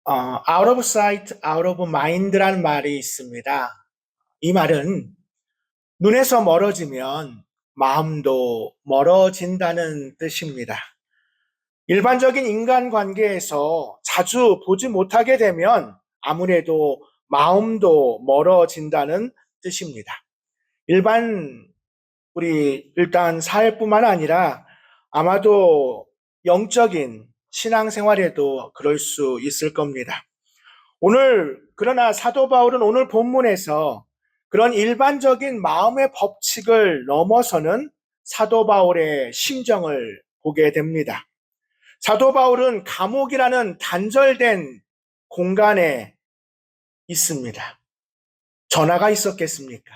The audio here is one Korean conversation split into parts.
out of sight, out of mind라는 말이 있습니다. 이 말은 눈에서 멀어지면 마음도 멀어진다는 뜻입니다. 일반적인 인간관계에서 자주 보지 못하게 되면 아무래도 마음도 멀어진다는 뜻입니다. 우리 일단 사회뿐만 아니라 아마도 영적인 신앙생활에도 그럴 수 있을 겁니다. 그러나 사도 바울은 오늘 본문에서 그런 일반적인 마음의 법칙을 넘어서는 사도 바울의 심정을 보게 됩니다. 사도 바울은 감옥이라는 단절된 공간에 있습니다. 전화가 있었겠습니까?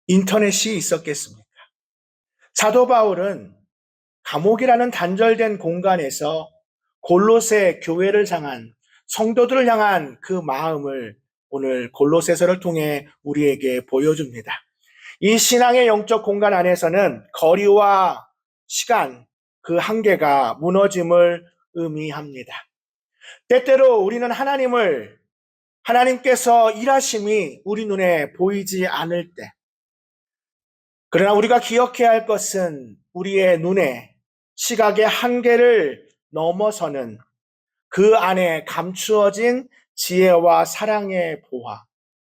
인터넷이 있었겠습니까? 사도 바울은 감옥이라는 단절된 공간에서 골로새 교회를 향한 성도들을 향한 그 마음을 오늘 골로새서를 통해 우리에게 보여줍니다. 이 신앙의 영적 공간 안에서는 거리와 시간, 그 한계가 무너짐을 의미합니다. 때때로 우리는 하나님께서 일하심이 우리 눈에 보이지 않을 때, 그러나 우리가 기억해야 할 것은 우리의 눈에 시각의 한계를 넘어서는 그 안에 감추어진 지혜와 사랑의 보화,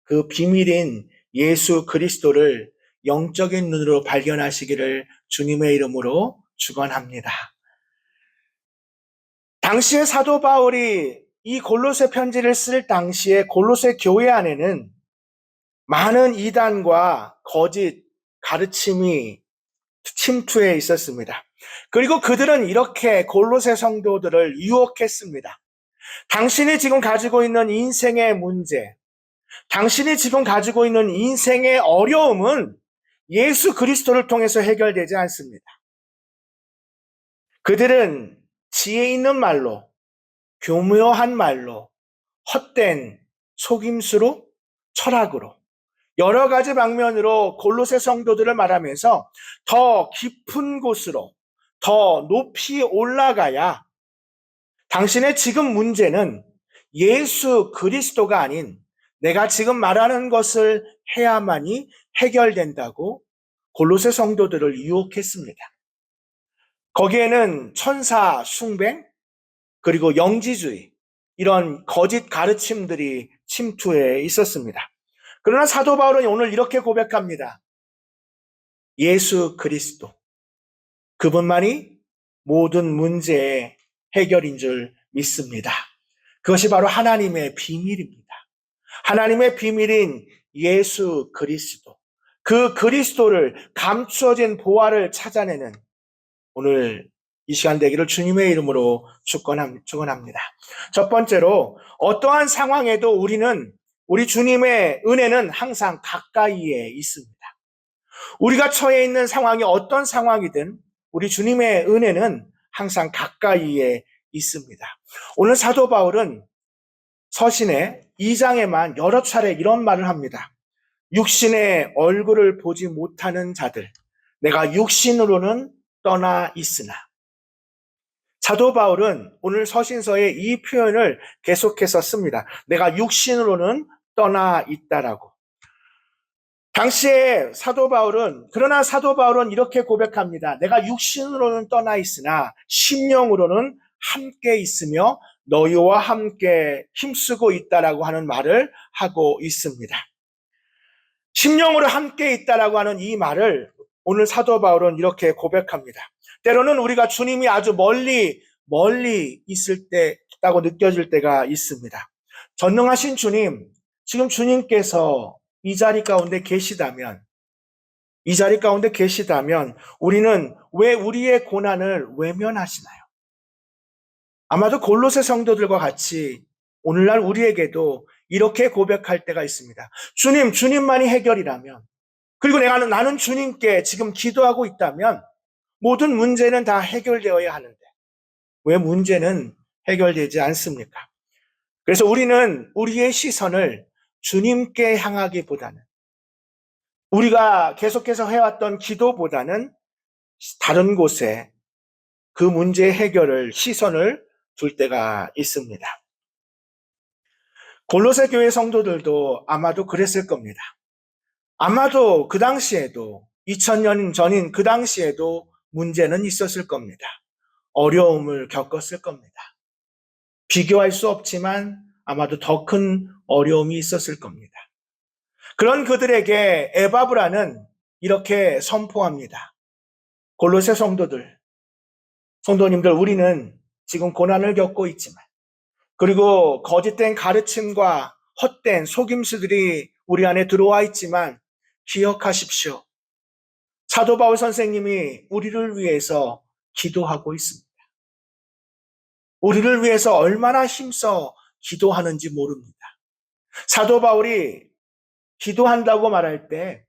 그 비밀인 예수 그리스도를 영적인 눈으로 발견하시기를 주님의 이름으로 축원합니다. 당시에 사도 바울이 이 골로새 편지를 쓸 당시에 골로새 교회 안에는 많은 이단과 거짓 가르침이 침투해 있었습니다. 그리고 그들은 이렇게 골로새 성도들을 유혹했습니다. 당신이 지금 가지고 있는 인생의 문제, 당신이 지금 가지고 있는 인생의 어려움은 예수 그리스도를 통해서 해결되지 않습니다. 그들은 지혜 있는 말로, 교묘한 말로, 헛된 속임수로, 철학으로 여러 가지 방면으로 골로새 성도들을 말하면서 더 깊은 곳으로, 더 높이 올라가야 당신의 지금 문제는 예수 그리스도가 아닌 내가 지금 말하는 것을 해야만이 해결된다고 골로새 성도들을 유혹했습니다. 거기에는 천사 숭배, 그리고 영지주의, 이런 거짓 가르침들이 침투해 있었습니다. 그러나 사도 바울은 오늘 이렇게 고백합니다. 예수 그리스도, 그분만이 모든 문제의 해결인 줄 믿습니다. 그것이 바로 하나님의 비밀입니다. 하나님의 비밀인 예수 그리스도, 그 그리스도를 감추어진 보화를 찾아내는 오늘 이 시간 되기를 주님의 이름으로 축원합니다. 첫 번째로 어떠한 상황에도 우리 주님의 은혜는 항상 가까이에 있습니다. 우리가 처해 있는 상황이 어떤 상황이든 우리 주님의 은혜는 항상 가까이에 있습니다. 오늘 사도 바울은 서신의 2장에만 여러 차례 이런 말을 합니다. 육신의 얼굴을 보지 못하는 자들, 내가 육신으로는 떠나 있으나. 사도 바울은 오늘 서신서에 이 표현을 계속해서 씁니다. 내가 육신으로는 떠나 있다라고. 그러나 사도 바울은 이렇게 고백합니다. 내가 육신으로는 떠나 있으나 심령으로는 함께 있으며 너희와 함께 힘쓰고 있다라고 하는 말을 하고 있습니다. 심령으로 함께 있다라고 하는 이 말을 오늘 사도 바울은 이렇게 고백합니다. 때로는 우리가 주님이 아주 멀리 있다고 느껴질 때가 있습니다. 전능하신 주님, 지금 주님께서 이 자리 가운데 계시다면 우리는 왜 우리의 고난을 외면하시나요? 아마도 골로새 성도들과 같이 오늘날 우리에게도 이렇게 고백할 때가 있습니다. 주님만이 해결이라면, 그리고 나는 주님께 지금 기도하고 있다면 모든 문제는 다 해결되어야 하는데 왜 문제는 해결되지 않습니까? 그래서 우리는 우리의 시선을 주님께 향하기보다는, 우리가 계속해서 해왔던 기도보다는 다른 곳에 그 문제의 해결을 시선을 둘 때가 있습니다. 골로새 교회 성도들도 아마도 그랬을 겁니다. 아마도 그 당시에도 2000년 전인 그 당시에도 문제는 있었을 겁니다. 어려움을 겪었을 겁니다. 비교할 수 없지만 아마도 더 큰 어려움이 있었을 겁니다. 그런 그들에게 에바브라는 이렇게 선포합니다. 골로새 성도님들, 우리는 지금 고난을 겪고 있지만, 그리고 거짓된 가르침과 헛된 속임수들이 우리 안에 들어와 있지만 기억하십시오. 사도 바울 선생님이 우리를 위해서 기도하고 있습니다. 우리를 위해서 얼마나 힘써 기도하는지 모릅니다. 사도 바울이 기도한다고 말할 때,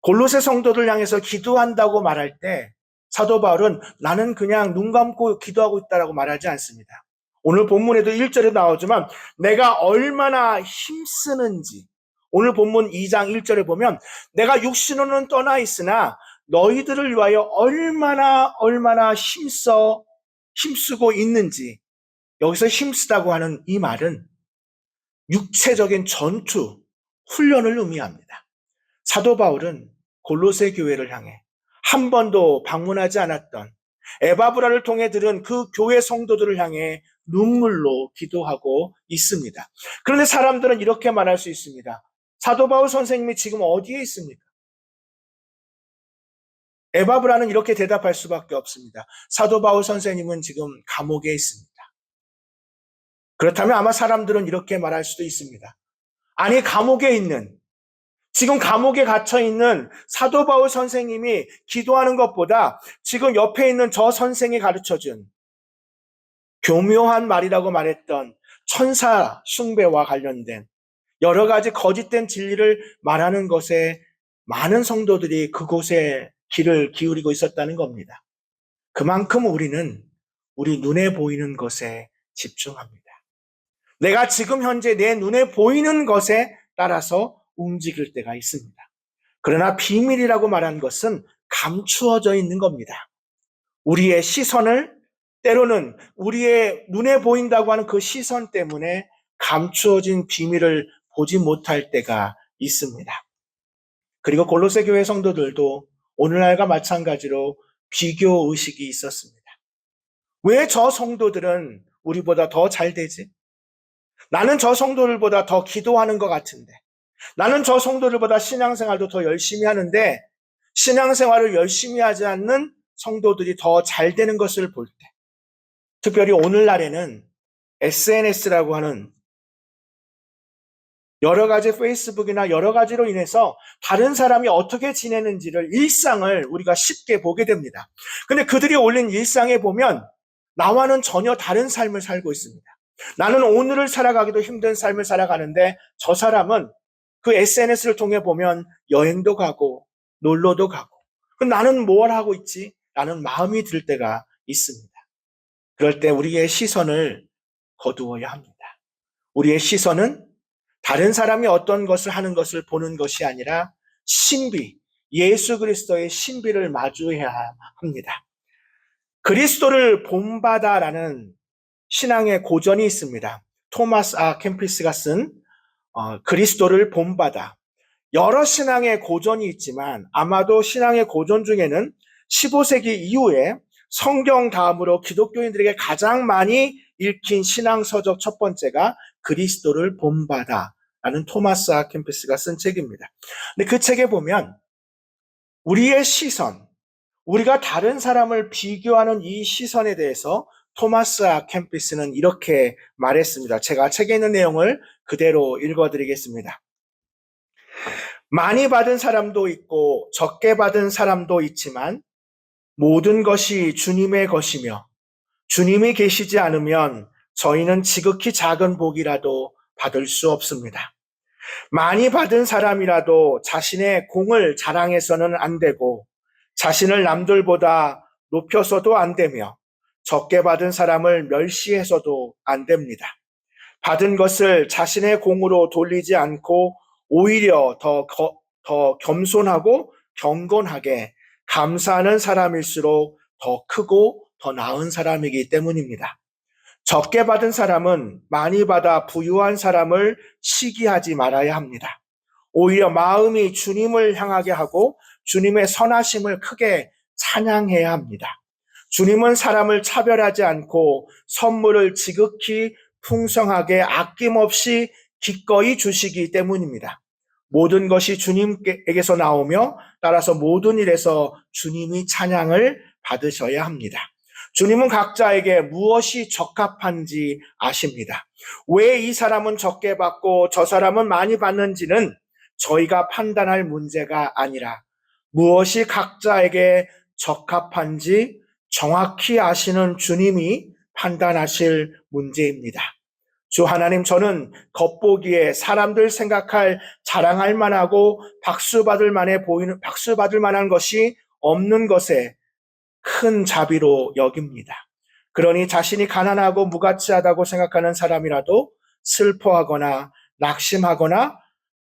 골로새 성도들 향해서 기도한다고 말할 때 사도 바울은 나는 그냥 눈 감고 기도하고 있다라고 말하지 않습니다. 오늘 본문에도 1절에 나오지만 내가 얼마나 힘쓰는지, 오늘 본문 2장 1절에 보면 내가 육신으로는 떠나 있으나 너희들을 위하여 얼마나 힘쓰고 있는지, 여기서 힘쓰다고 하는 이 말은 육체적인 전투, 훈련을 의미합니다. 사도 바울은 골로새 교회를 향해 한 번도 방문하지 않았던 에바브라를 통해 들은 그 교회 성도들을 향해 눈물로 기도하고 있습니다. 그런데 사람들은 이렇게 말할 수 있습니다. 사도 바울 선생님이 지금 어디에 있습니까? 에바브라는 이렇게 대답할 수밖에 없습니다. 사도 바울 선생님은 지금 감옥에 있습니다. 그렇다면 아마 사람들은 이렇게 말할 수도 있습니다. 아니, 지금 감옥에 갇혀 있는 사도 바울 선생님이 기도하는 것보다 지금 옆에 있는 저 선생이 가르쳐준 교묘한 말이라고 말했던 천사 숭배와 관련된 여러 가지 거짓된 진리를 말하는 것에 많은 성도들이 그곳에 귀를 기울이고 있었다는 겁니다. 그만큼 우리는 우리 눈에 보이는 것에 집중합니다. 내가 지금 현재 내 눈에 보이는 것에 따라서 움직일 때가 있습니다. 그러나 비밀이라고 말한 것은 감추어져 있는 겁니다. 우리의 시선을, 때로는 우리의 눈에 보인다고 하는 그 시선 때문에 감추어진 비밀을 보지 못할 때가 있습니다. 그리고 골로새 교회 성도들도 오늘날과 마찬가지로 비교 의식이 있었습니다. 왜 저 성도들은 우리보다 더 잘 되지? 나는 저 성도들보다 더 기도하는 것 같은데, 나는 저 성도들보다 신앙생활도 더 열심히 하는데 신앙생활을 열심히 하지 않는 성도들이 더 잘 되는 것을 볼 때, 특별히 오늘날에는 SNS라고 하는 여러 가지 페이스북이나 여러 가지로 인해서 다른 사람이 어떻게 지내는지를, 일상을 우리가 쉽게 보게 됩니다. 근데 그들이 올린 일상에 보면 나와는 전혀 다른 삶을 살고 있습니다. 나는 오늘을 살아가기도 힘든 삶을 살아가는데 저 사람은 그 SNS를 통해 보면 여행도 가고 놀러도 가고, 나는 뭘 하고 있지? 라는 마음이 들 때가 있습니다. 그럴 때 우리의 시선을 거두어야 합니다. 우리의 시선은 다른 사람이 어떤 것을 하는 것을 보는 것이 아니라 신비, 예수 그리스도의 신비를 마주해야 합니다. 그리스도를 본받아라는 신앙의 고전이 있습니다. 토마스 캠피스가 쓴 그리스도를 본받아. 여러 신앙의 고전이 있지만 아마도 신앙의 고전 중에는 15세기 이후에 성경 다음으로 기독교인들에게 가장 많이 읽힌 신앙서적 첫 번째가 그리스도를 본받아라는 토마스 캠피스가 쓴 책입니다. 근데 그 책에 보면 우리의 시선, 우리가 다른 사람을 비교하는 이 시선에 대해서 토마스 캠피스는 이렇게 말했습니다. 제가 책에 있는 내용을 그대로 읽어드리겠습니다. 많이 받은 사람도 있고 적게 받은 사람도 있지만 모든 것이 주님의 것이며 주님이 계시지 않으면 저희는 지극히 작은 복이라도 받을 수 없습니다. 많이 받은 사람이라도 자신의 공을 자랑해서는 안 되고 자신을 남들보다 높여서도 안 되며 적게 받은 사람을 멸시해서도 안 됩니다. 받은 것을 자신의 공으로 돌리지 않고 오히려 더 겸손하고 경건하게 감사하는 사람일수록 더 크고 더 나은 사람이기 때문입니다. 적게 받은 사람은 많이 받아 부유한 사람을 시기하지 말아야 합니다. 오히려 마음이 주님을 향하게 하고 주님의 선하심을 크게 찬양해야 합니다. 주님은 사람을 차별하지 않고 선물을 지극히 풍성하게 아낌없이 기꺼이 주시기 때문입니다. 모든 것이 주님께게서 나오며 따라서 모든 일에서 주님이 찬양을 받으셔야 합니다. 주님은 각자에게 무엇이 적합한지 아십니다. 왜 이 사람은 적게 받고 저 사람은 많이 받는지는 저희가 판단할 문제가 아니라 무엇이 각자에게 적합한지 정확히 아시는 주님이 판단하실 문제입니다. 주 하나님, 저는 겉보기에 사람들 생각할 자랑할 만하고 박수 받을 만한 것이 없는 것에 큰 자비로 여깁니다. 그러니 자신이 가난하고 무가치하다고 생각하는 사람이라도 슬퍼하거나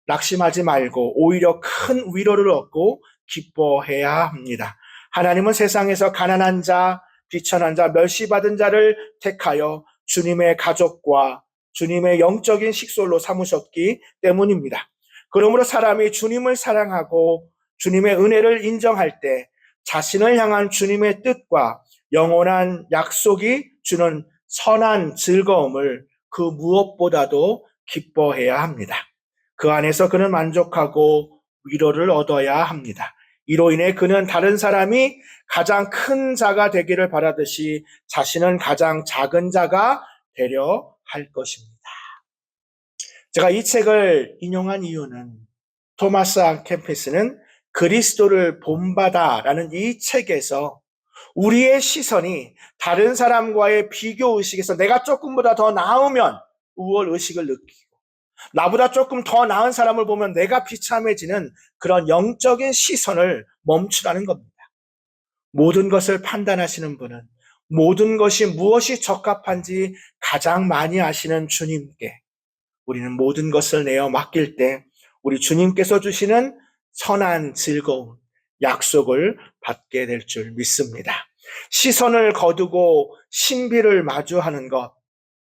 낙심하지 말고 오히려 큰 위로를 얻고 기뻐해야 합니다. 하나님은 세상에서 가난한 자, 비천한 자, 멸시받은 자를 택하여 주님의 가족과 주님의 영적인 식솔로 삼으셨기 때문입니다. 그러므로 사람이 주님을 사랑하고 주님의 은혜를 인정할 때 자신을 향한 주님의 뜻과 영원한 약속이 주는 선한 즐거움을 그 무엇보다도 기뻐해야 합니다. 그 안에서 그는 만족하고 위로를 얻어야 합니다. 이로 인해 그는 다른 사람이 가장 큰 자가 되기를 바라듯이 자신은 가장 작은 자가 되려 할 것입니다. 제가 이 책을 인용한 이유는 토마스 아 캠피스는 그리스도를 본받아라는 이 책에서 우리의 시선이 다른 사람과의 비교 의식에서 내가 조금보다 더 나으면 우월 의식을 느끼고 나보다 조금 더 나은 사람을 보면 내가 비참해지는 그런 영적인 시선을 멈추라는 겁니다. 모든 것을 판단하시는 분은 모든 것이 무엇이 적합한지 가장 많이 아시는 주님께 우리는 모든 것을 내어 맡길 때 우리 주님께서 주시는 선한 즐거움, 약속을 받게 될 줄 믿습니다. 시선을 거두고 신비를 마주하는 것,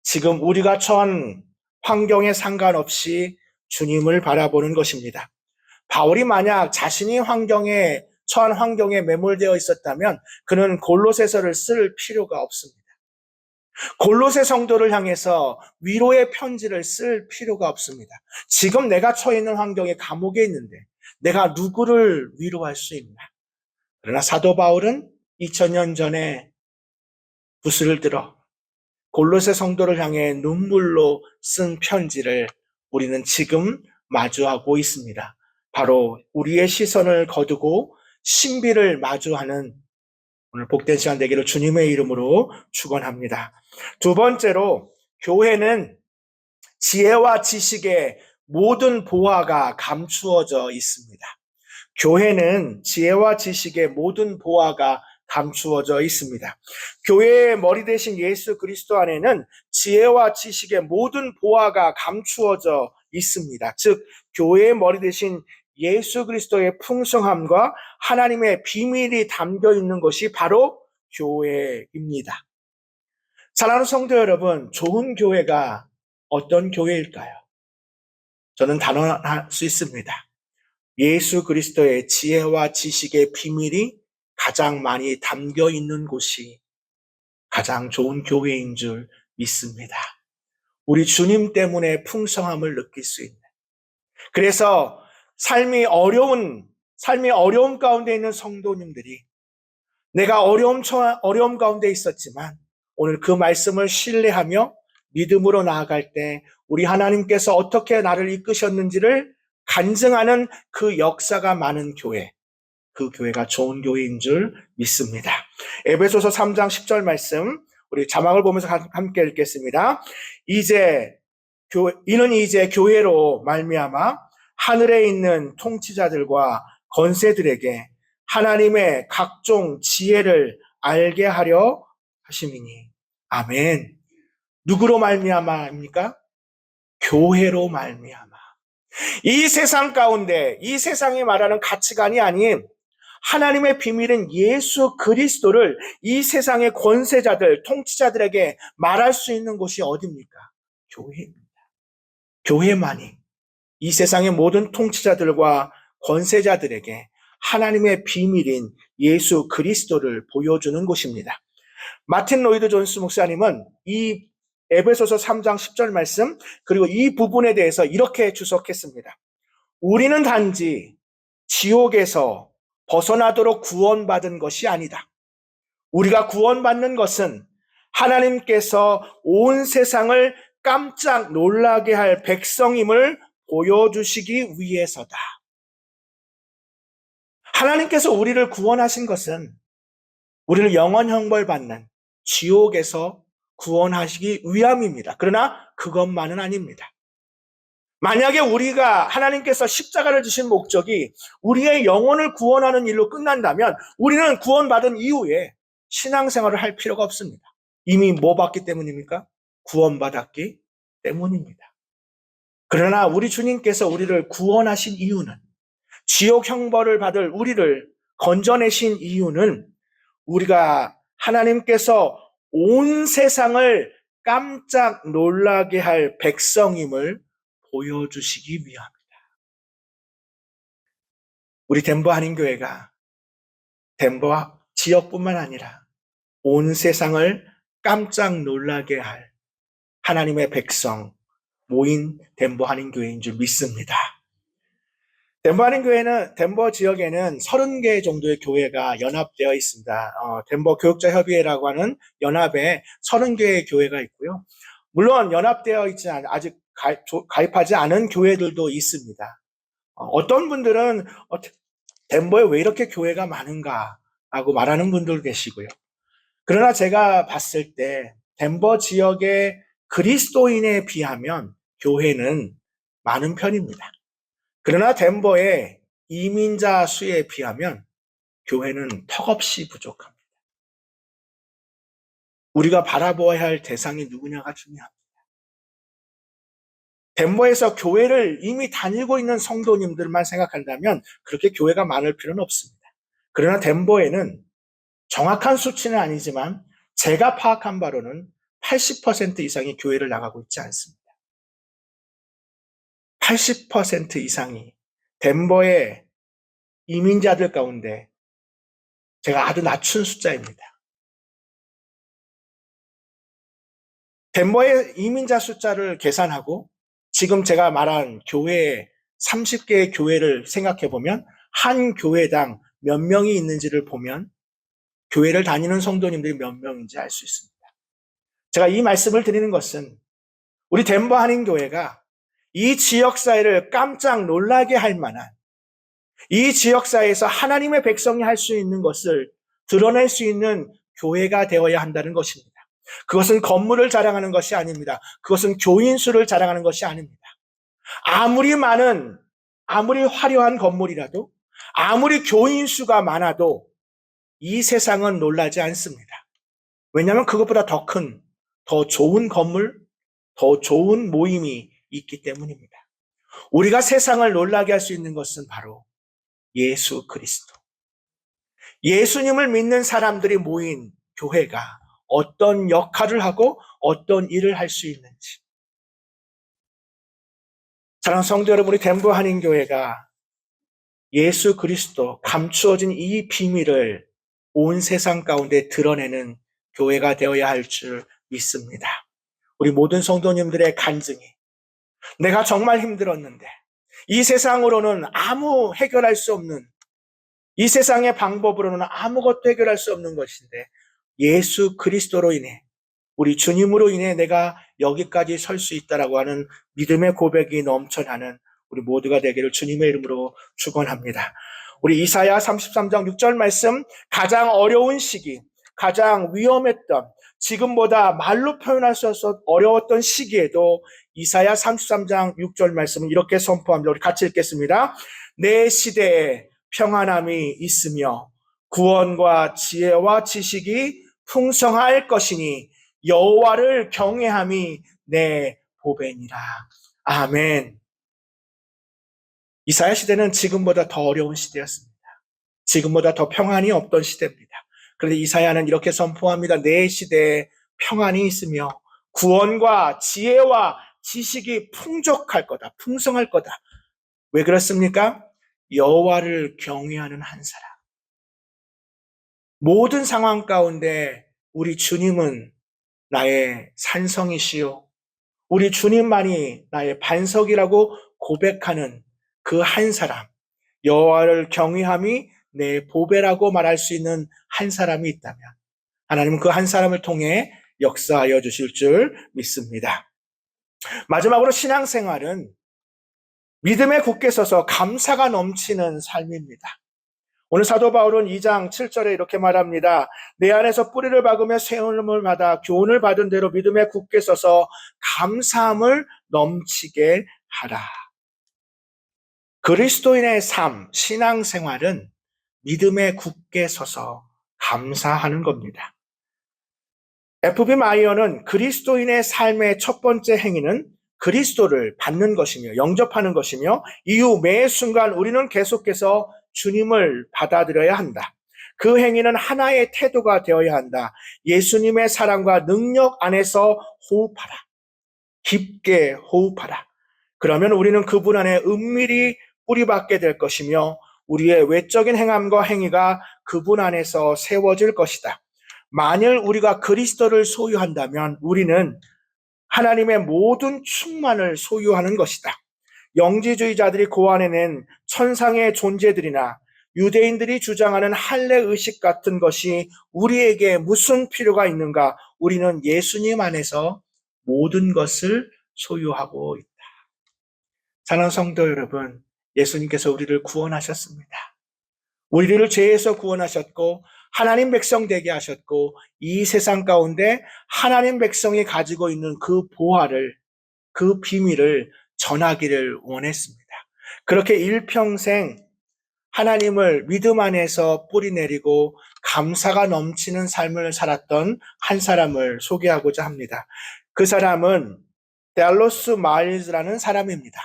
지금 우리가 처한 환경에 상관없이 주님을 바라보는 것입니다. 바울이 만약 자신이 처한 환경에 매몰되어 있었다면 그는 골로새서를 쓸 필요가 없습니다. 골로새 성도를 향해서 위로의 편지를 쓸 필요가 없습니다. 지금 내가 처해 있는 환경에 감옥에 있는데 내가 누구를 위로할 수 있나? 그러나 사도 바울은 2000년 전에 붓을 들어 골로새 성도를 향해 눈물로 쓴 편지를 우리는 지금 마주하고 있습니다. 바로 우리의 시선을 거두고 신비를 마주하는 오늘 복된 시간 되기를 주님의 이름으로 축원합니다. 두 번째로 교회는 지혜와 지식의 모든 보화가 감추어져 있습니다. 교회는 지혜와 지식의 모든 보화가 감추어져 있습니다. 교회의 머리 대신 예수 그리스도 안에는 지혜와 지식의 모든 보화가 감추어져 있습니다. 즉 교회의 머리 대신 예수 그리스도의 풍성함과 하나님의 비밀이 담겨 있는 것이 바로 교회입니다. 사랑하는 성도 여러분, 좋은 교회가 어떤 교회일까요? 저는 단언할 수 있습니다. 예수 그리스도의 지혜와 지식의 비밀이 가장 많이 담겨 있는 곳이 가장 좋은 교회인 줄 믿습니다. 우리 주님 때문에 풍성함을 느낄 수 있는. 그래서 삶이 어려움 가운데 있는 성도님들이 내가 어려움 가운데 있었지만 오늘 그 말씀을 신뢰하며 믿음으로 나아갈 때 우리 하나님께서 어떻게 나를 이끄셨는지를 간증하는 그 역사가 많은 교회, 그 교회가 좋은 교회인 줄 믿습니다. 에베소서 3장 10절 말씀 우리 자막을 보면서 함께 읽겠습니다. 이는 이제 교회로 말미암아 하늘에 있는 통치자들과 권세들에게 하나님의 각종 지혜를 알게 하려 하심이니. 아멘. 누구로 말미암아입니까? 교회로 말미암아. 이 세상 가운데 이 세상이 말하는 가치관이 아닌 하나님의 비밀인 예수 그리스도를 이 세상의 권세자들, 통치자들에게 말할 수 있는 곳이 어디입니까? 교회입니다. 교회만이 이 세상의 모든 통치자들과 권세자들에게 하나님의 비밀인 예수 그리스도를 보여주는 곳입니다. 마틴 로이드 존스 목사님은 이 에베소서 3장 10절 말씀 그리고 이 부분에 대해서 이렇게 주석했습니다. 우리는 단지 지옥에서 벗어나도록 구원받은 것이 아니다. 우리가 구원받는 것은 하나님께서 온 세상을 깜짝 놀라게 할 백성임을 보여주시기 위해서다. 하나님께서 우리를 구원하신 것은 우리를 영원 형벌받는 지옥에서 구원하시기 위함입니다. 그러나 그것만은 아닙니다. 만약에 우리가 하나님께서 십자가를 주신 목적이 우리의 영혼을 구원하는 일로 끝난다면 우리는 구원받은 이후에 신앙생활을 할 필요가 없습니다. 이미 뭐 받기 때문입니까? 구원받았기 때문입니다. 그러나 우리 주님께서 우리를 구원하신 이유는, 지옥 형벌을 받을 우리를 건져내신 이유는 우리가 하나님께서 온 세상을 깜짝 놀라게 할 백성임을 보여주시기 위함입니다. 우리 덴버 한인교회가 덴버 지역뿐만 아니라 온 세상을 깜짝 놀라게 할 하나님의 백성 모인 덴버 한인교회인 줄 믿습니다. 덴버 한인교회는 덴버 지역에는 30개 정도의 교회가 연합되어 있습니다. 덴버 교육자협의회라고 하는 연합에 30개의 교회가 있고요. 물론 연합되어 있지 않은, 아직 가입하지 않은 교회들도 있습니다. 어떤 분들은 덴버에 왜 이렇게 교회가 많은가 라고 말하는 분들 계시고요. 그러나 제가 봤을 때 덴버 지역의 그리스도인에 비하면 교회는 많은 편입니다. 그러나 덴버의 이민자 수에 비하면 교회는 턱없이 부족합니다. 우리가 바라보아야 할 대상이 누구냐가 중요합니다. 덴버에서 교회를 이미 다니고 있는 성도님들만 생각한다면 그렇게 교회가 많을 필요는 없습니다. 그러나 덴버에는 정확한 수치는 아니지만 제가 파악한 바로는 80% 이상이 교회를 나가고 있지 않습니다. 80% 이상이 덴버의 이민자들 가운데 제가 아주 낮춘 숫자입니다. 덴버의 이민자 숫자를 계산하고 지금 제가 말한 교회 30개의 교회를 생각해 보면 한 교회당 몇 명이 있는지를 보면 교회를 다니는 성도님들이 몇 명인지 알 수 있습니다. 제가 이 말씀을 드리는 것은 우리 덴버 한인교회가 이 지역사회를 깜짝 놀라게 할 만한, 이 지역사회에서 하나님의 백성이 할 수 있는 것을 드러낼 수 있는 교회가 되어야 한다는 것입니다. 그것은 건물을 자랑하는 것이 아닙니다. 그것은 교인 수를 자랑하는 것이 아닙니다. 아무리 많은, 아무리 화려한 건물이라도, 아무리 교인 수가 많아도 이 세상은 놀라지 않습니다. 왜냐하면 그것보다 더 큰, 더 좋은 건물, 더 좋은 모임이 있기 때문입니다. 우리가 세상을 놀라게 할 수 있는 것은 바로 예수 그리스도. 예수님을 믿는 사람들이 모인 교회가 어떤 역할을 하고 어떤 일을 할 수 있는지. 사랑하는 성도 여러분, 우리 덴버 한인교회가 예수 그리스도 감추어진 이 비밀을 온 세상 가운데 드러내는 교회가 되어야 할 줄 믿습니다. 우리 모든 성도님들의 간증이, 내가 정말 힘들었는데 이 세상으로는 아무 해결할 수 없는, 이 세상의 방법으로는 아무것도 해결할 수 없는 것인데 예수 그리스도로 인해, 우리 주님으로 인해 내가 여기까지 설 수 있다라고 하는 믿음의 고백이 넘쳐나는 우리 모두가 되기를 주님의 이름으로 축원합니다. 우리 이사야 33장 6절 말씀, 가장 어려운 시기, 가장 위험했던, 지금보다 말로 표현할 수 없어 어려웠던 시기에도 이사야 33장 6절 말씀은 이렇게 선포합니다. 우리 같이 읽겠습니다. 내 시대에 평안함이 있으며 구원과 지혜와 지식이 풍성할 것이니 여호와를 경외함이 내 보배니라. 아멘. 이사야 시대는 지금보다 더 어려운 시대였습니다. 지금보다 더 평안이 없던 시대입니다. 그런데 이사야는 이렇게 선포합니다. 내 시대에 평안이 있으며 구원과 지혜와 지식이 풍족할 거다. 풍성할 거다. 왜 그렇습니까? 여호와를 경외하는 한 사람. 모든 상황 가운데 우리 주님은 나의 산성이시요. 우리 주님만이 나의 반석이라고 고백하는 그 한 사람. 여호와를 경외함이 내 보배라고 말할 수 있는 한 사람이 있다면 하나님은 그 한 사람을 통해 역사하여 주실 줄 믿습니다. 마지막으로 신앙생활은 믿음에 굳게 서서 감사가 넘치는 삶입니다. 오늘 사도 바울은 2장 7절에 이렇게 말합니다. 내 안에서 뿌리를 박으며 세움을 받아 교훈을 받은 대로 믿음에 굳게 서서 감사함을 넘치게 하라. 그리스도인의 삶, 신앙생활은 믿음에 굳게 서서 감사하는 겁니다. F.B. 마이어는 그리스도인의 삶의 첫 번째 행위는 그리스도를 받는 것이며 영접하는 것이며 이후 매 순간 우리는 계속해서 주님을 받아들여야 한다. 그 행위는 하나의 태도가 되어야 한다. 예수님의 사랑과 능력 안에서 호흡하라. 깊게 호흡하라. 그러면 우리는 그분 안에 은밀히 뿌리박게 될 것이며 우리의 외적인 행함과 행위가 그분 안에서 세워질 것이다. 만일 우리가 그리스도를 소유한다면 우리는 하나님의 모든 충만을 소유하는 것이다. 영지주의자들이 고안해낸 천상의 존재들이나 유대인들이 주장하는 할례 의식 같은 것이 우리에게 무슨 필요가 있는가? 우리는 예수님 안에서 모든 것을 소유하고 있다. 사랑하는 성도 여러분, 예수님께서 우리를 구원하셨습니다. 우리를 죄에서 구원하셨고 하나님 백성 되게 하셨고 이 세상 가운데 하나님 백성이 가지고 있는 그 보화를, 그 비밀을 전하기를 원했습니다. 그렇게 일평생 하나님을 믿음 안에서 뿌리내리고 감사가 넘치는 삶을 살았던 한 사람을 소개하고자 합니다. 그 사람은 댈러스 마일즈라는 사람입니다.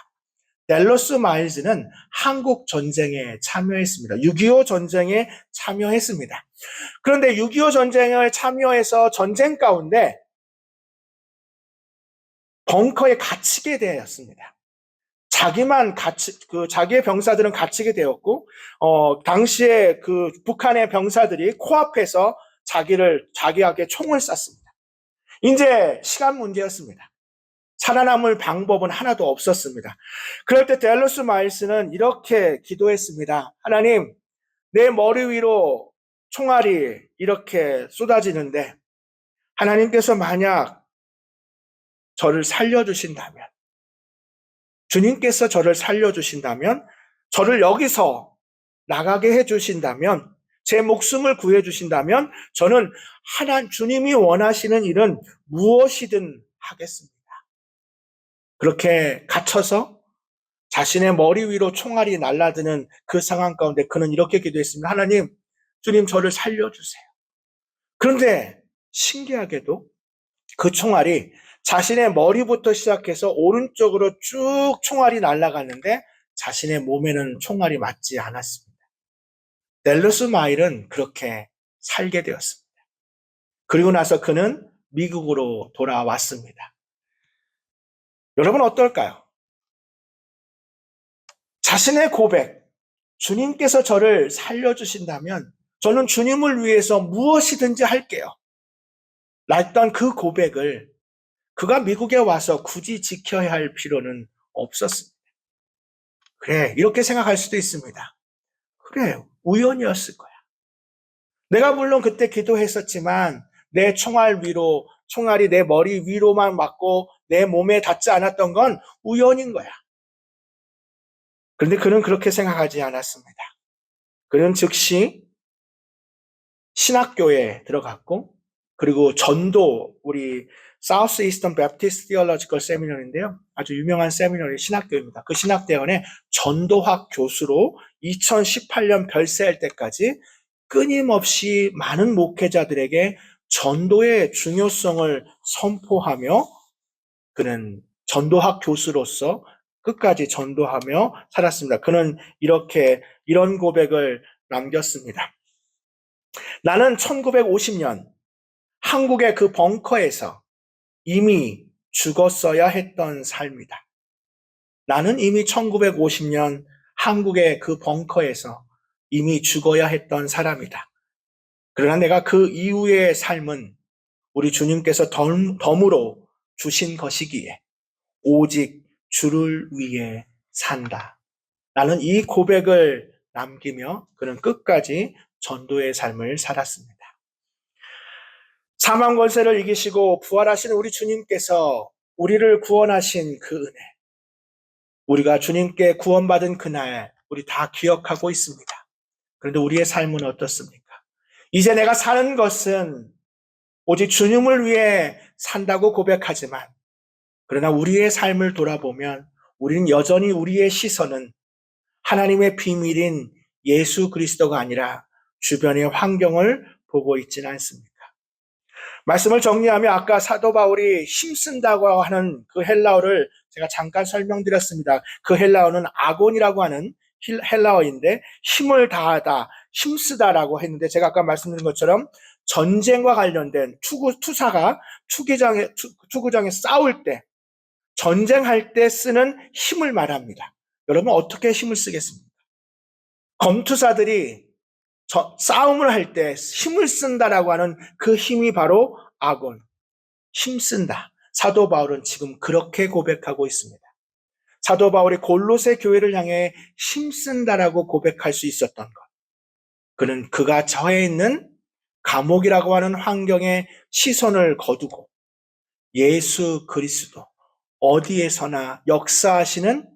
댈러스 마일즈는 한국 전쟁에 참여했습니다. 6.25 전쟁에 참여했습니다. 그런데 6.25 전쟁에 참여해서 전쟁 가운데 벙커에 갇히게 되었습니다. 자기의 병사들은 갇히게 되었고, 당시에 그 북한의 병사들이 코앞에서 자기에게 총을 쐈습니다. 이제 시간 문제였습니다. 살아남을 방법은 하나도 없었습니다. 그럴 때 댈러스 마일스는 이렇게 기도했습니다. 하나님, 내 머리 위로 총알이 이렇게 쏟아지는데 하나님께서 만약 저를 살려주신다면, 주님께서 저를 살려주신다면, 저를 여기서 나가게 해주신다면, 제 목숨을 구해주신다면 저는 주님이 원하시는 일은 무엇이든 하겠습니다. 그렇게 갇혀서 자신의 머리 위로 총알이 날아드는 그 상황 가운데 그는 이렇게 기도했습니다. 하나님, 주님 저를 살려주세요. 그런데 신기하게도 그 총알이 자신의 머리부터 시작해서 오른쪽으로 쭉 총알이 날아갔는데 자신의 몸에는 총알이 맞지 않았습니다. 댈러스 마일은 그렇게 살게 되었습니다. 그리고 나서 그는 미국으로 돌아왔습니다. 여러분 어떨까요? 자신의 고백, 주님께서 저를 살려주신다면 저는 주님을 위해서 무엇이든지 할게요. 라던 그 고백을 그가 미국에 와서 굳이 지켜야 할 필요는 없었습니다. 그래, 이렇게 생각할 수도 있습니다. 그래, 우연이었을 거야. 내가 물론 그때 기도했었지만 내 총알이 내 머리 위로만 맞고 내 몸에 닿지 않았던 건 우연인 거야. 그런데 그는 그렇게 생각하지 않았습니다. 그는 즉시 신학교에 들어갔고 그리고 우리 사우스 이스턴 베프티스트 티올로지컬 세미너리인데요. 아주 유명한 세미너리 신학교입니다. 그 신학대원의 전도학 교수로 2018년 별세할 때까지 끊임없이 많은 목회자들에게 전도의 중요성을 선포하며 그는 전도학 교수로서 끝까지 전도하며 살았습니다. 그는 이런 고백을 남겼습니다. 나는 1950년 한국의 그 벙커에서 이미 죽었어야 했던 삶이다. 나는 이미 1950년 한국의 그 벙커에서 이미 죽어야 했던 사람이다. 그러나 내가 그 이후의 삶은 우리 주님께서 덤으로 주신 것이기에 오직 주를 위해 산다. 나는 이 고백을 남기며 그는 끝까지 전도의 삶을 살았습니다. 사망 권세를 이기시고 부활하신 우리 주님께서 우리를 구원하신 그 은혜, 우리가 주님께 구원받은 그날 우리 다 기억하고 있습니다. 그런데 우리의 삶은 어떻습니까? 이제 내가 사는 것은 오직 주님을 위해 산다고 고백하지만, 그러나 우리의 삶을 돌아보면 우리는 여전히 우리의 시선은 하나님의 비밀인 예수 그리스도가 아니라 주변의 환경을 보고 있지는 않습니까? 말씀을 정리하면 아까 사도 바울이 힘쓴다고 하는 그 헬라어를 제가 잠깐 설명드렸습니다. 그 헬라어는 아곤이라고 하는 헬라어인데 힘을 다하다, 힘쓰다라고 했는데 제가 아까 말씀드린 것처럼 전쟁과 관련된 투사가 투구장에 싸울 때, 전쟁할 때 쓰는 힘을 말합니다. 여러분 어떻게 힘을 쓰겠습니까? 검투사들이 싸움을 할 때 힘을 쓴다라고 하는 그 힘이 바로 아곤, 힘쓴다. 사도 바울은 지금 그렇게 고백하고 있습니다. 사도 바울이 골로새 교회를 향해 힘쓴다라고 고백할 수 있었던 것, 그는 그가 처해 있는 감옥이라고 하는 환경에 시선을 거두고 예수 그리스도, 어디에서나 역사하시는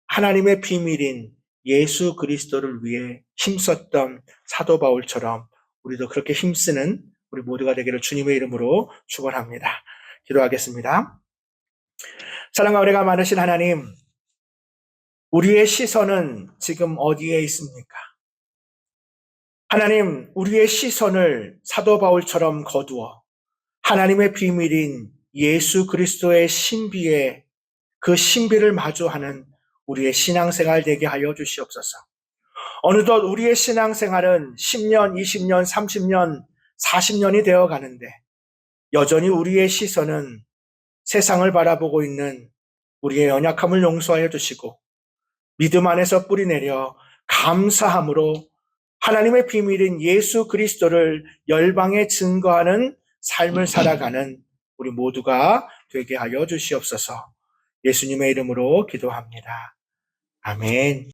하나님의 비밀인 예수 그리스도를 위해 힘썼던 사도 바울처럼 우리도 그렇게 힘쓰는 우리 모두가 되기를 주님의 이름으로 축원합니다. 기도하겠습니다. 사랑과 은혜가 많으신 하나님, 우리의 시선은 지금 어디에 있습니까? 하나님, 우리의 시선을 사도 바울처럼 거두어 하나님의 비밀인 예수 그리스도의 신비에, 그 신비를 마주하는 우리의 신앙생활 되게 하여 주시옵소서. 어느덧 우리의 신앙생활은 10년, 20년, 30년, 40년이 되어 가는데 여전히 우리의 시선은 세상을 바라보고 있는 우리의 연약함을 용서하여 주시고 믿음 안에서 뿌리내려 감사함으로 하나님의 비밀인 예수 그리스도를 열방에 증거하는 삶을 살아가는 우리 모두가 되게 하여 주시옵소서. 예수님의 이름으로 기도합니다. 아멘.